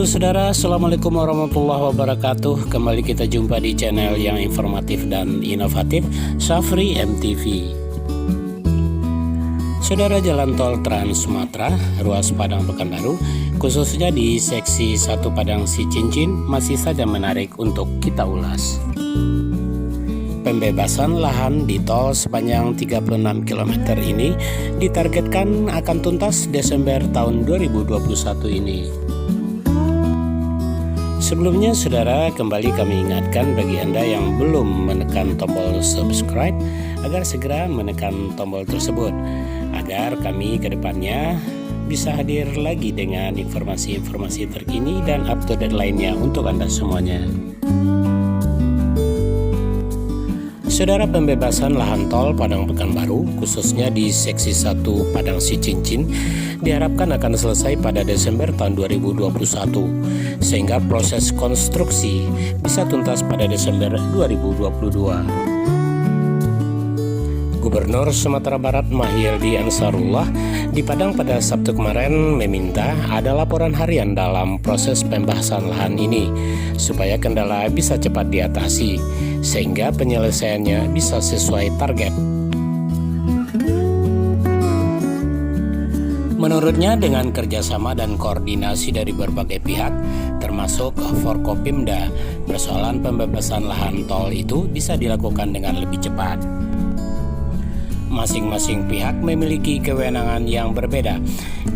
Halo saudara, Assalamualaikum warahmatullahi wabarakatuh. Kembali kita jumpa di channel yang informatif dan inovatif, Safri MTV. Saudara, jalan tol Trans Sumatera, ruas Padang Pekanbaru, khususnya di seksi 1 Padang Sicincin, masih saja menarik untuk kita ulas. Pembebasan lahan di tol sepanjang 36 km ini ditargetkan akan tuntas Desember tahun 2021 ini. Sebelumnya saudara, kembali kami ingatkan bagi Anda yang belum menekan tombol subscribe agar segera menekan tombol tersebut agar kami ke depannya bisa hadir lagi dengan informasi-informasi terkini dan up to date lainnya untuk Anda semuanya. Saudara, pembebasan lahan tol Padang Pekanbaru khususnya di seksi 1 Padang Sicincin diharapkan akan selesai pada Desember tahun 2021 sehingga proses konstruksi bisa tuntas pada Desember 2022. Gubernur Sumatera Barat Mahyildi Ansarullah di Padang pada Sabtu kemarin meminta ada laporan harian dalam proses pembahasan lahan ini supaya kendala bisa cepat diatasi sehingga penyelesaiannya bisa sesuai target. Menurutnya dengan kerjasama dan koordinasi dari berbagai pihak termasuk Forkopimda, persoalan pembebasan lahan tol itu bisa dilakukan dengan lebih cepat. Masing-masing pihak memiliki kewenangan yang berbeda.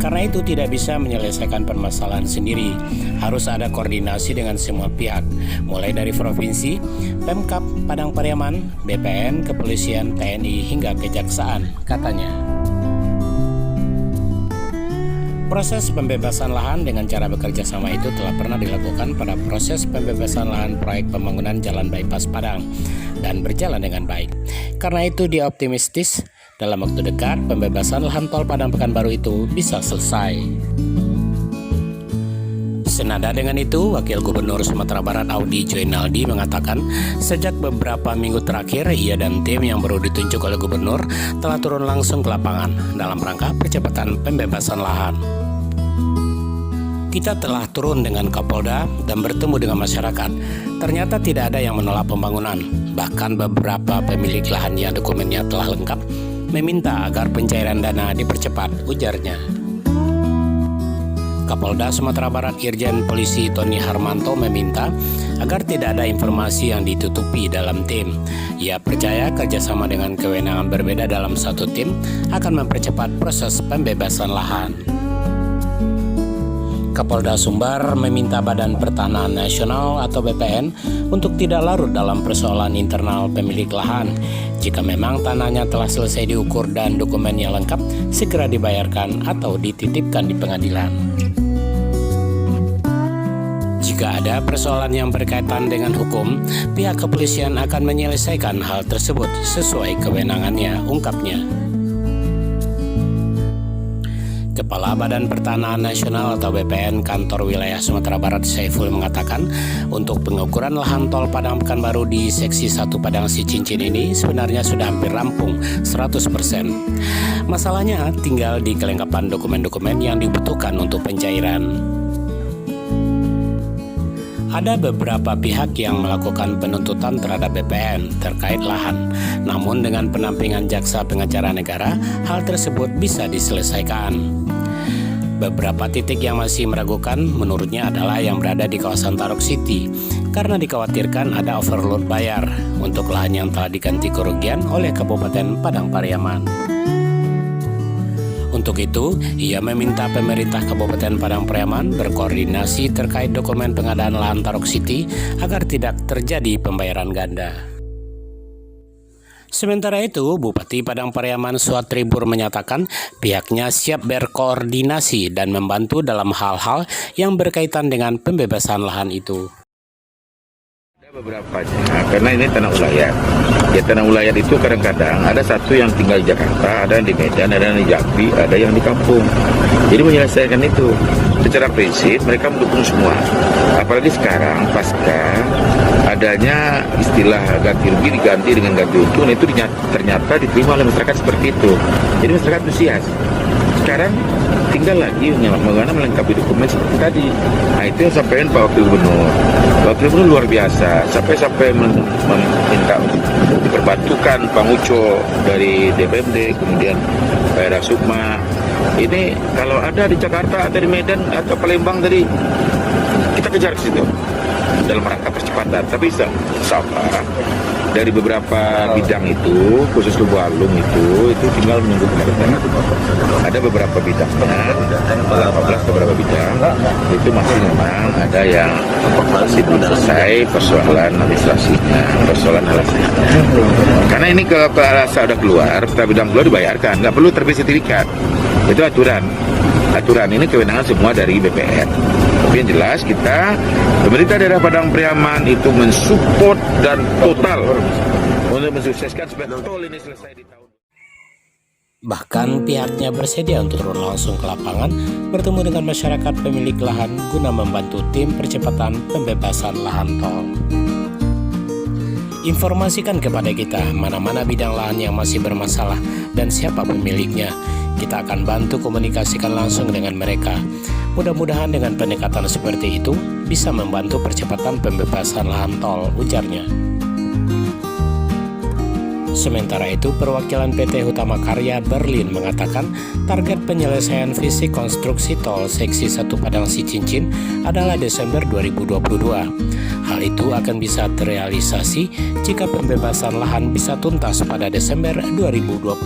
Karena itu tidak bisa menyelesaikan permasalahan sendiri. Harus ada koordinasi dengan semua pihak, mulai dari provinsi, Pemkab, Padang Pariaman, BPN, Kepolisian, TNI hingga Kejaksaan, katanya. Proses pembebasan lahan dengan cara bekerja sama itu telah pernah dilakukan pada proses pembebasan lahan proyek pembangunan Jalan Bypass Padang dan berjalan dengan baik. Karena itu dia optimistis dalam waktu dekat pembebasan lahan tol Padang Pekanbaru itu bisa selesai. Senada dengan itu, Wakil Gubernur Sumatera Barat Audi Joinaldi mengatakan sejak beberapa minggu terakhir ia dan tim yang baru ditunjuk oleh Gubernur telah turun langsung ke lapangan dalam rangka percepatan pembebasan lahan. Kita telah turun dengan Kapolda dan bertemu dengan masyarakat. Ternyata tidak ada yang menolak pembangunan. Bahkan beberapa pemilik lahan yang dokumennya telah lengkap meminta agar pencairan dana dipercepat, ujarnya. Kapolda Sumatera Barat Irjen Polisi Tony Harmanto meminta agar tidak ada informasi yang ditutupi dalam tim. Ia percaya kerjasama dengan kewenangan berbeda dalam satu tim akan mempercepat proses pembebasan lahan. Kapolda Sumbar meminta Badan Pertanahan Nasional atau BPN untuk tidak larut dalam persoalan internal pemilik lahan. Jika memang tanahnya telah selesai diukur dan dokumennya lengkap, segera dibayarkan atau dititipkan di pengadilan. Jika ada persoalan yang berkaitan dengan hukum, pihak kepolisian akan menyelesaikan hal tersebut sesuai kewenangannya, ungkapnya. Kepala Badan Pertanahan Nasional atau BPN Kantor Wilayah Sumatera Barat Saiful mengatakan untuk pengukuran lahan tol Padang Pekanbaru di seksi 1 Padang Sicincin ini sebenarnya sudah hampir rampung 100%. Masalahnya tinggal di kelengkapan dokumen-dokumen yang dibutuhkan untuk pencairan. Ada beberapa pihak yang melakukan penuntutan terhadap BPN terkait lahan. Namun dengan penampingan jaksa pengacara negara, hal tersebut bisa diselesaikan. Beberapa titik yang masih meragukan menurutnya adalah yang berada di kawasan Tarok City karena dikhawatirkan ada overload bayar untuk lahan yang telah diganti kerugian oleh Kabupaten Padang Pariaman. Untuk itu, ia meminta pemerintah Kabupaten Padang Pariaman berkoordinasi terkait dokumen pengadaan lahan Tarok City agar tidak terjadi pembayaran ganda. Sementara itu, Bupati Padang Pariaman Suatribur menyatakan pihaknya siap berkoordinasi dan membantu dalam hal-hal yang berkaitan dengan pembebasan lahan itu. Beberapa karena ini tanah ulayat. Ya, tanah ulayat itu kadang-kadang ada satu yang tinggal di Jakarta, ada yang di Medan, ada yang di Jambi, ada yang di kampung. Jadi menyelesaikan itu secara prinsip mereka mendukung semua. Apalagi sekarang pasca adanya istilah ganti rugi diganti dengan ganti untung, itu ternyata diterima oleh masyarakat seperti itu. Jadi masyarakat antusias. Sekarang tinggal lagi bagaimana melengkapi dokumen seperti tadi. Nah itu yang sampaikan Pak Wakil Gubernur. Pak Wakil Gubernur luar biasa, sampai meminta diperbantukan Pak Uco dari DPMD, kemudian Pak Era Sukma. Ini kalau ada di Jakarta atau di Medan atau Palembang tadi, kita kejar ke situ dalam rangka percepatan. Tapi sama dari beberapa bidang itu, khusus Lubuk Alung itu tinggal menunggu kementerian. Ada beberapa bidangnya, 18 beberapa bidang, itu masih memang ada yang masih belum selesai persoalan administrasinya, persoalan alasannya. Karena ini kalau alasan udah keluar, bidang keluar dibayarkan, nggak perlu terbit sertifikat. Itu aturan. Aturan ini kewenangan semua dari BPN. Tapi yang jelas kita, pemerintah daerah Padang Priaman itu mensupport dan total untuk mensukseskan supaya tol ini selesai di tahun. Bahkan pihaknya bersedia untuk turun langsung ke lapangan bertemu dengan masyarakat pemilik lahan guna membantu tim percepatan pembebasan lahan tol. Informasikan kepada kita mana-mana bidang lahan yang masih bermasalah dan siapa pemiliknya. Kita akan bantu komunikasikan langsung dengan mereka. Mudah-mudahan dengan pendekatan seperti itu bisa membantu percepatan pembebasan lahan tol, ujarnya. Sementara itu, perwakilan PT Hutama Karya Berlin mengatakan target penyelesaian fisik konstruksi tol seksi 1 Padang Sicincin adalah Desember 2022. Hal itu akan bisa terrealisasi jika pembebasan lahan bisa tuntas pada Desember 2021.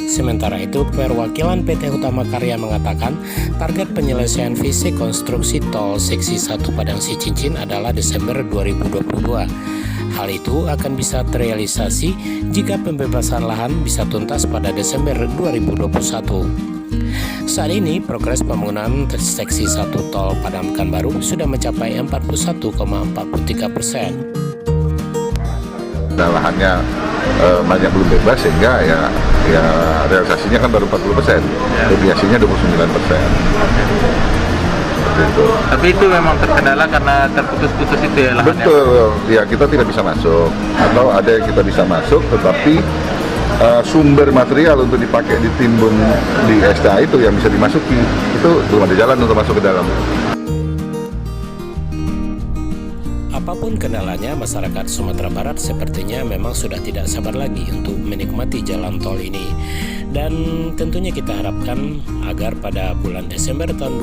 Sementara itu, perwakilan PT Hutama Karya mengatakan target penyelesaian fisik konstruksi tol seksi 1 Padang Sicincin adalah Desember 2022. Hal itu akan bisa terrealisasi jika pembebasan lahan bisa tuntas pada Desember 2021. Saat ini, progres pembangunan seksi 1 tol Padang Pekanbaru sudah mencapai 41,43%. Lahannya banyak belum bebas sehingga ya realisasinya kan baru 40%, deviasinya 29%. Itu. Tapi itu memang terkendala karena terputus-putus itu ya lahannya? Betul, ya kita tidak bisa masuk atau ada yang kita bisa masuk tetapi sumber material untuk dipakai ditimbun di SDA itu yang bisa dimasuki itu belum ada jalan untuk masuk ke dalam. Apapun kendalanya, masyarakat Sumatera Barat sepertinya memang sudah tidak sabar lagi untuk menikmati jalan tol ini. Dan tentunya kita harapkan agar pada bulan Desember tahun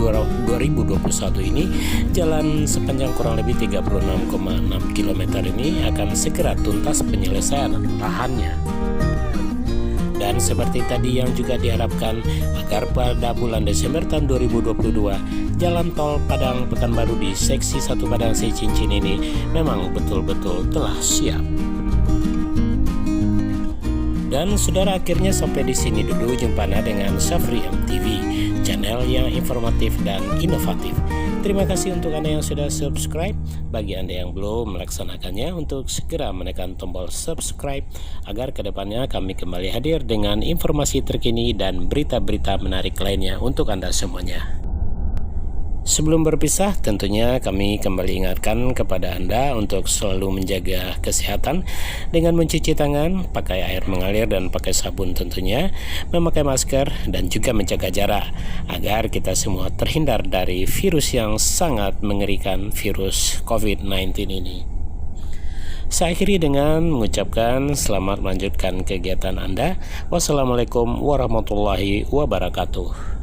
2021 ini jalan sepanjang kurang lebih 36,6 km ini akan segera tuntas penyelesaian lahannya. Dan seperti tadi yang juga diharapkan agar pada bulan Desember tahun 2022 jalan tol Padang Pekanbaru di seksi 1 Padang Sicincin ini memang betul-betul telah siap. Dan saudara, akhirnya sampai di sini dulu jumpa dengan Syafri MTV, channel yang informatif dan inovatif. Terima kasih untuk Anda yang sudah subscribe. Bagi Anda yang belum melaksanakannya, untuk segera menekan tombol subscribe agar kedepannya kami kembali hadir dengan informasi terkini dan berita-berita menarik lainnya untuk Anda semuanya. Sebelum berpisah, tentunya kami kembali ingatkan kepada Anda untuk selalu menjaga kesehatan dengan mencuci tangan, pakai air mengalir dan pakai sabun tentunya, memakai masker dan juga menjaga jarak agar kita semua terhindar dari virus yang sangat mengerikan, virus COVID-19 ini. Saya akhiri dengan mengucapkan selamat melanjutkan kegiatan Anda. Wassalamualaikum warahmatullahi wabarakatuh.